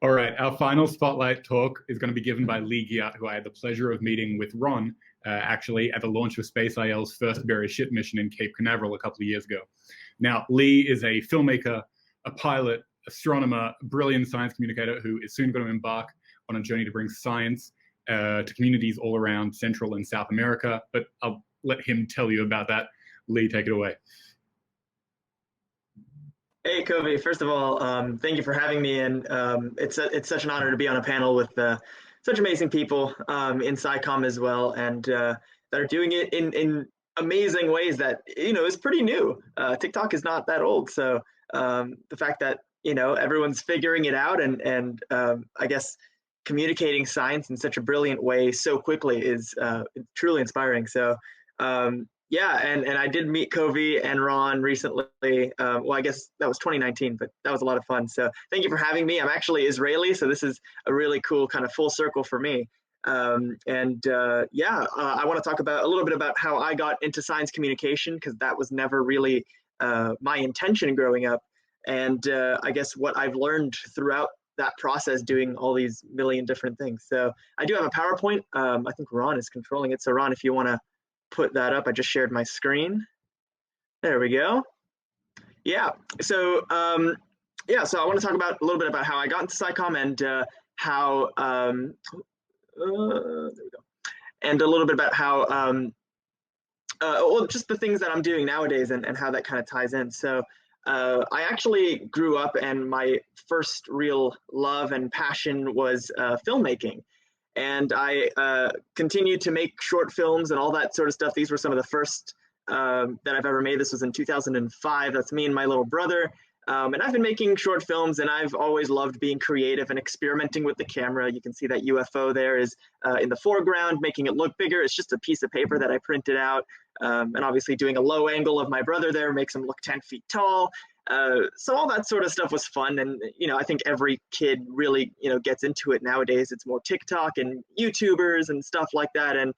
All right, our final spotlight talk is going to be given by Lee Giat, who I had the pleasure of meeting with Ron, actually, at the launch of Space IL's first buried ship mission in Cape Canaveral a couple of years ago. Now, Lee is a filmmaker, a pilot, astronomer, brilliant science communicator who is soon going to embark on a journey to bring science to communities all around Central and South America. But I'll let him tell you about that. Lee, take it away. Hey, Kobe. First of all, thank you for having me, and it's such an honor to be on a panel with such amazing people in SciComm as well, and that are doing it in amazing ways that is pretty new. TikTok is not that old, so the fact that everyone's figuring it out and I guess communicating science in such a brilliant way so quickly is truly inspiring. So yeah, and I did meet Kobe and Ron recently. Well, I guess that was 2019, but that was a lot of fun. So thank you for having me. I'm actually Israeli, so this is a really cool kind of full circle for me. Yeah, I want to talk about a little bit about how I got into science communication, because that was never really my intention growing up. And I guess what I've learned throughout that process doing all these million different things. So I do have a PowerPoint. I think Ron is controlling it. So Ron, if you want to put that up, I just shared my screen. There we go. Yeah. So yeah. So I want to talk about a little bit about how I got into SciComm and how there we go, and a little bit about how well, just the things that I'm doing nowadays and how that kind of ties in. So I actually grew up, and my first real love and passion was filmmaking. And I continued to make short films and all that sort of stuff. These were some of the first that I've ever made. This was in 2005. That's me and my little brother. And I've been making short films, and I've always loved being creative and experimenting with the camera. You can see that UFO there is in the foreground, making it look bigger. It's just a piece of paper that I printed out. And obviously doing a low angle of my brother there makes him look 10 feet tall. So all that sort of stuff was fun. And, I think every kid really, gets into it nowadays. It's more TikTok and YouTubers and stuff like that. And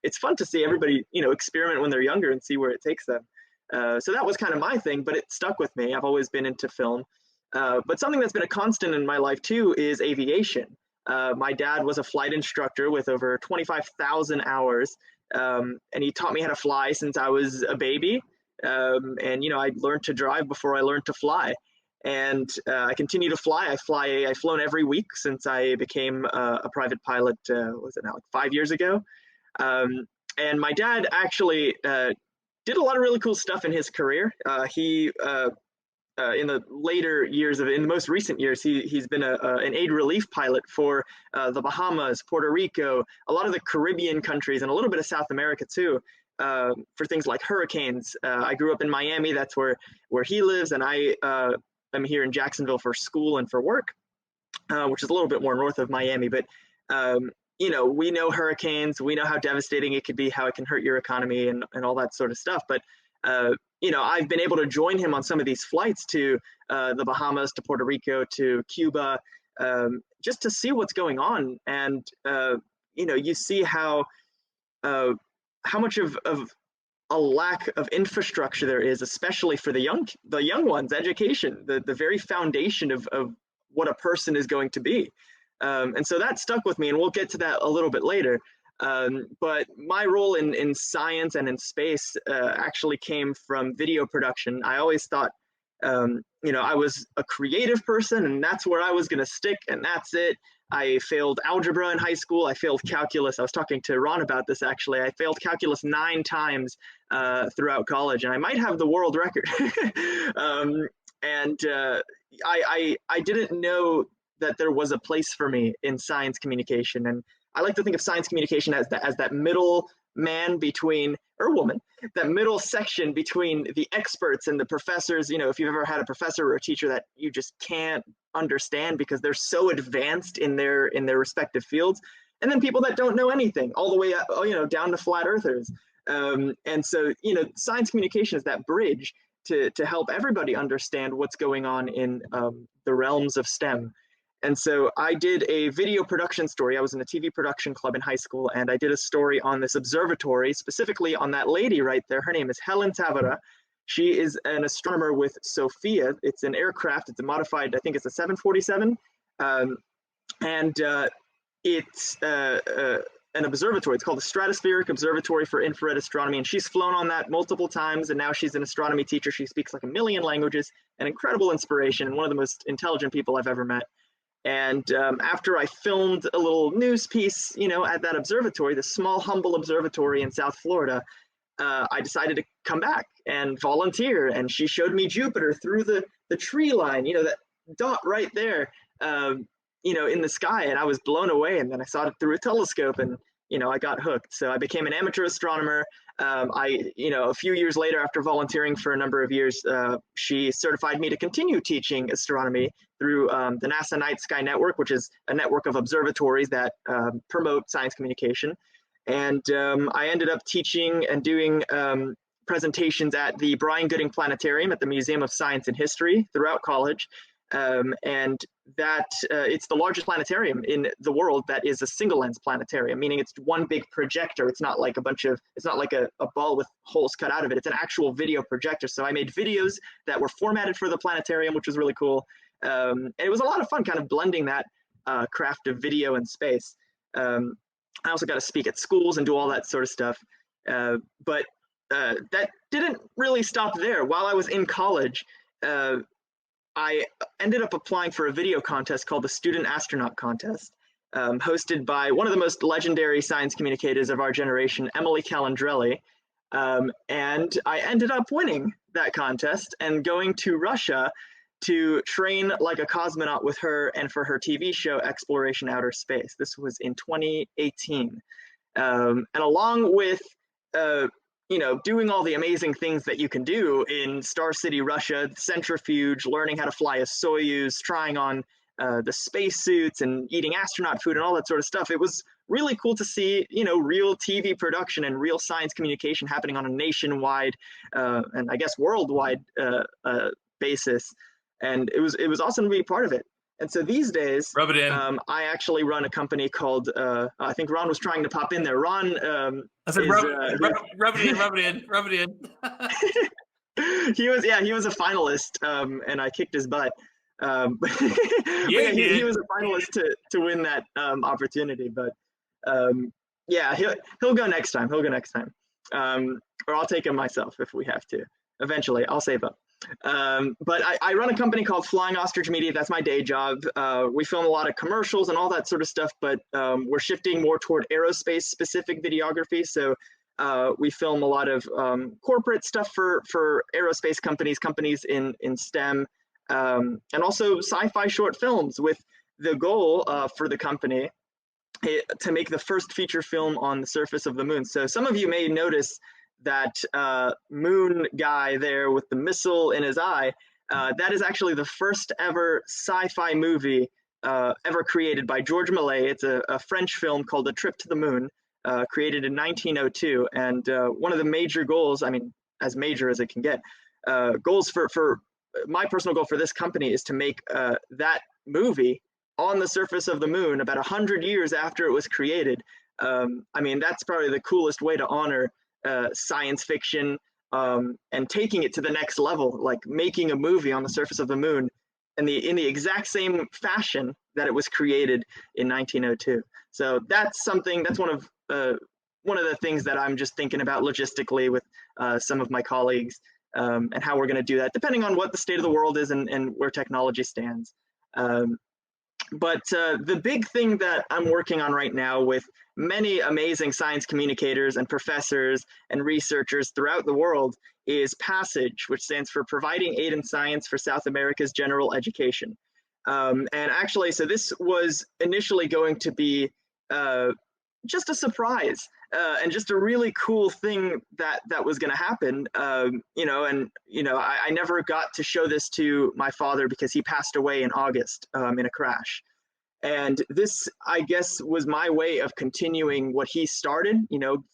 it's fun to see everybody, experiment when they're younger and see where it takes them. So that was kind of my thing, but it stuck with me. I've always been into film. But something that's been a constant in my life too is aviation. My dad was a flight instructor with over 25,000 hours. And he taught me how to fly since I was a baby. And I learned to drive before I learned to fly, and I continue to fly. I've flown every week since I became a private pilot. Was it now, like 5 years ago? And my dad actually did a lot of really cool stuff in his career. He in the later years in the most recent years, he's been an aid relief pilot for the Bahamas, Puerto Rico, a lot of the Caribbean countries, and a little bit of South America too. For things like hurricanes. I grew up in Miami. That's where he lives, and I am here in Jacksonville for school and for work, which is a little bit more north of Miami. But we know hurricanes. We know how devastating it could be, how it can hurt your economy, and all that sort of stuff. But I've been able to join him on some of these flights to the Bahamas, to Puerto Rico, to Cuba, just to see what's going on. And you see how much of a lack of infrastructure there is, especially for the young ones. Education, the very foundation of what a person is going to be. And so that stuck with me, and we'll get to that a little bit later. But my role in science and in space actually came from video production. I always thought, I was a creative person, and that's where I was going to stick, and that's it. I failed algebra in high school. I failed calculus. I was talking to Ron about this, actually. I failed calculus 9 times throughout college, and I might have the world record. I didn't know that there was a place for me in science communication. And I like to think of science communication as that middle man between, or woman, that middle section between the experts and the professors. If you've ever had a professor or a teacher that you just can't understand because they're so advanced in their respective fields, and then people that don't know anything, all the way up, down to flat earthers. And so science communication is that bridge to help everybody understand what's going on in the realms of STEM. And so I did a video production story. I was in a TV production club in high school, and I did a story on this observatory, specifically on that lady right there. Her name is Helen Tavera. She is an astronomer with SOFIA. It's an aircraft. It's a modified, I think it's a 747. Um, and it's an observatory. It's called the Stratospheric Observatory for Infrared Astronomy, and she's flown on that multiple times, and now she's an astronomy teacher. She speaks like a million languages, an incredible inspiration, and one of the most intelligent people I've ever met. And after I filmed a little news piece, at that observatory, the small, humble observatory in South Florida, I decided to come back and volunteer. And she showed me Jupiter through the tree line, that dot right there, in the sky. And I was blown away. And then I saw it through a telescope, and I got hooked. So I became an amateur astronomer. A few years later, after volunteering for a number of years, she certified me to continue teaching astronomy through the NASA Night Sky Network, which is a network of observatories that promote science communication. And I ended up teaching and doing presentations at the Brian Gooding Planetarium at the Museum of Science and History throughout college. And that it's the largest planetarium in the world that is a single lens planetarium, meaning it's one big projector. It's not like it's not like a ball with holes cut out of it. It's an actual video projector. So I made videos that were formatted for the planetarium, which was really cool. And it was a lot of fun kind of blending that craft of video and space. I also got to speak at schools and do all that sort of stuff. But that didn't really stop there. While I was in college, I ended up applying for a video contest called the Student Astronaut Contest, hosted by one of the most legendary science communicators of our generation, Emily Calandrelli. And I ended up winning that contest and going to Russia to train like a cosmonaut with her and for her TV show, Exploration Outer Space. This was in 2018. And along with doing all the amazing things that you can do in Star City, Russia, centrifuge, learning how to fly a Soyuz, trying on the spacesuits and eating astronaut food and all that sort of stuff. It was really cool to see, real TV production and real science communication happening on a nationwide and I guess worldwide basis. And it was awesome to be a part of it. And so these days, Rub it in. I actually run a company called, I think Ron was trying to pop in there. Ron I said, rub it in. he was a finalist, and I kicked his butt. He was a finalist to win that opportunity. But he'll go next time. Or I'll take him myself if we have to. Eventually, I'll save up. But I run a company called Flying Ostrich Media. That's my day job. We film a lot of commercials and all that sort of stuff, but we're shifting more toward aerospace specific videography. So we film a lot of corporate stuff for aerospace companies in STEM, and also sci-fi short films with the goal for the company to make the first feature film on the surface of the moon. So some of you may notice that moon guy there with the missile in his eye, that is actually the first ever sci-fi movie ever created by George Millet. It's a French film called A Trip to the Moon, created in 1902. And one of the major goals, I mean, as major as it can get, goals for my personal goal for this company is to make that movie on the surface of the moon about 100 years after it was created. I mean, that's probably the coolest way to honor science fiction and taking it to the next level, like making a movie on the surface of the moon in the exact same fashion that it was created in 1902. So that's one of the things that I'm just thinking about logistically with some of my colleagues, and how we're going to do that, depending on what the state of the world is and where technology stands. But the big thing that I'm working on right now with many amazing science communicators and professors and researchers throughout the world is PASSAGE, which stands for Providing Aid in Science for South America's General Education. And actually, so this was initially going to be just a surprise and just a really cool thing that was going to happen. I never got to show this to my father because he passed away in August in a crash. And this, I guess, was my way of continuing what he started,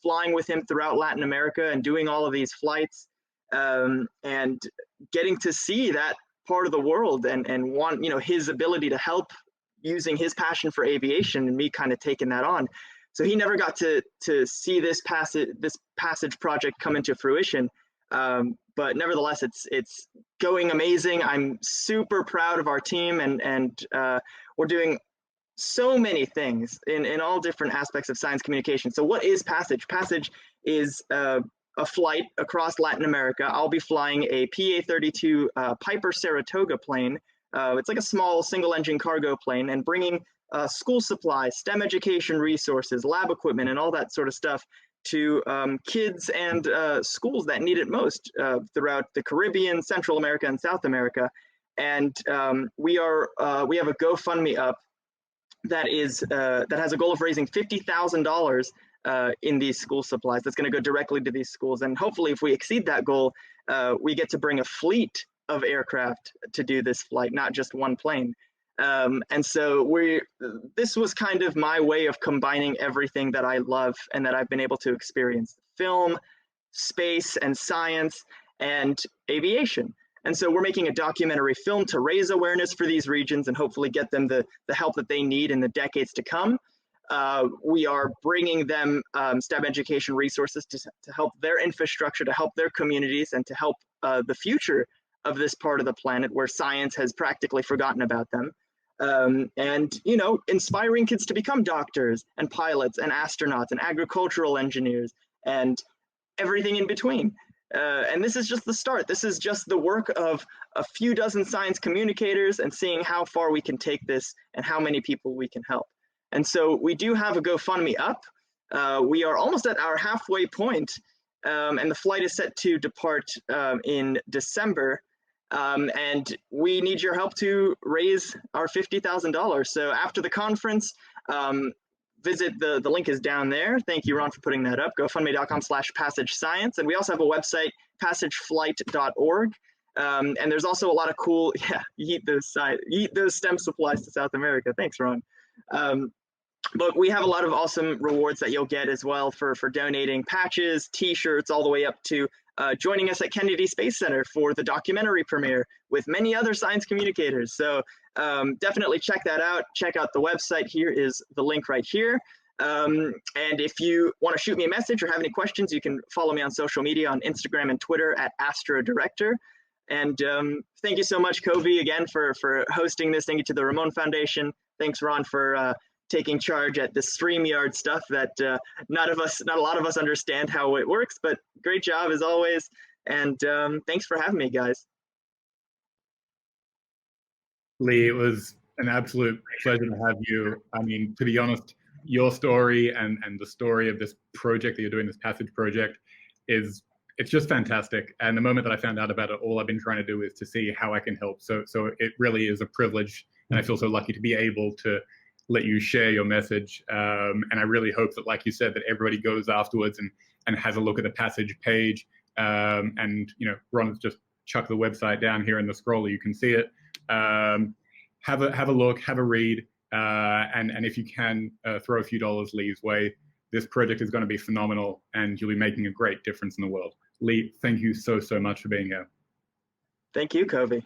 flying with him throughout Latin America and doing all of these flights, and getting to see that part of the world and want, his ability to help using his passion for aviation and me kind of taking that on. So he never got to see this PASSAGE project come into fruition. But nevertheless, it's going amazing. I'm super proud of our team, and we're doing so many things in all different aspects of science communication. So what is Passage? Passage is a flight across Latin America. I'll be flying a PA-32 Piper Saratoga plane. It's like a small single-engine cargo plane, and bringing school supplies, STEM education resources, lab equipment, and all that sort of stuff to kids and schools that need it most throughout the Caribbean, Central America, and South America. And we have a GoFundMe up that has a goal of raising $50,000 in these school supplies. That's going to go directly to these schools, and hopefully, if we exceed that goal, we get to bring a fleet of aircraft to do this flight, not just one plane. And so this was kind of my way of combining everything that I love and that I've been able to experience: film, space, and science, and aviation. And so we're making a documentary film to raise awareness for these regions and hopefully get them the help that they need in the decades to come. We are bringing them STEM education resources to help their infrastructure, to help their communities, and to help the future of this part of the planet where science has practically forgotten about them. And, you know, inspiring kids to become doctors and pilots and astronauts and agricultural engineers and everything in between. And this is just the start. This is just the work of a few dozen science communicators and seeing how far we can take this and how many people we can help. And so we do have a GoFundMe up. We are almost at our halfway point, and the flight is set to depart in December. And we need your help to raise our $50,000. So after the conference, visit the link is down there. Thank you, Ron, for putting that up. GoFundMe.com/PassageScience. And we also have a website, passageflight.org. And there's also a lot of cool, yeet those STEM supplies to South America. Thanks, Ron. But we have a lot of awesome rewards that you'll get as well for donating patches, t-shirts, all the way up to joining us at Kennedy Space Center for the documentary premiere with many other science communicators. So definitely check that out. Check out the website. Here is the link right here. And if you want to shoot me a message or have any questions, you can follow me on social media on Instagram and Twitter at AstroDirector. And thank you so much, Covey, again, for hosting this. Thank you to the Ramon Foundation. Thanks, Ron, for taking charge at the StreamYard stuff that not a lot of us understand how it works, but great job as always. And thanks for having me, guys. Lee, it was an absolute pleasure to have you. I mean, to be honest, your story and the story of this project that you're doing, this Passage project, it's just fantastic. And the moment that I found out about it, all I've been trying to do is to see how I can help. So it really is a privilege, and I feel so lucky to be able to let you share your message. And I really hope that, like you said, that everybody goes afterwards and has a look at the Passage page. And, you know, Ron's just chucked the website down here in the scroller. You can see it. Have a look, have a read. And if you can throw a few dollars Lee's way, this project is going to be phenomenal and you'll be making a great difference in the world. Lee, thank you so much for being here. Thank you, Covey.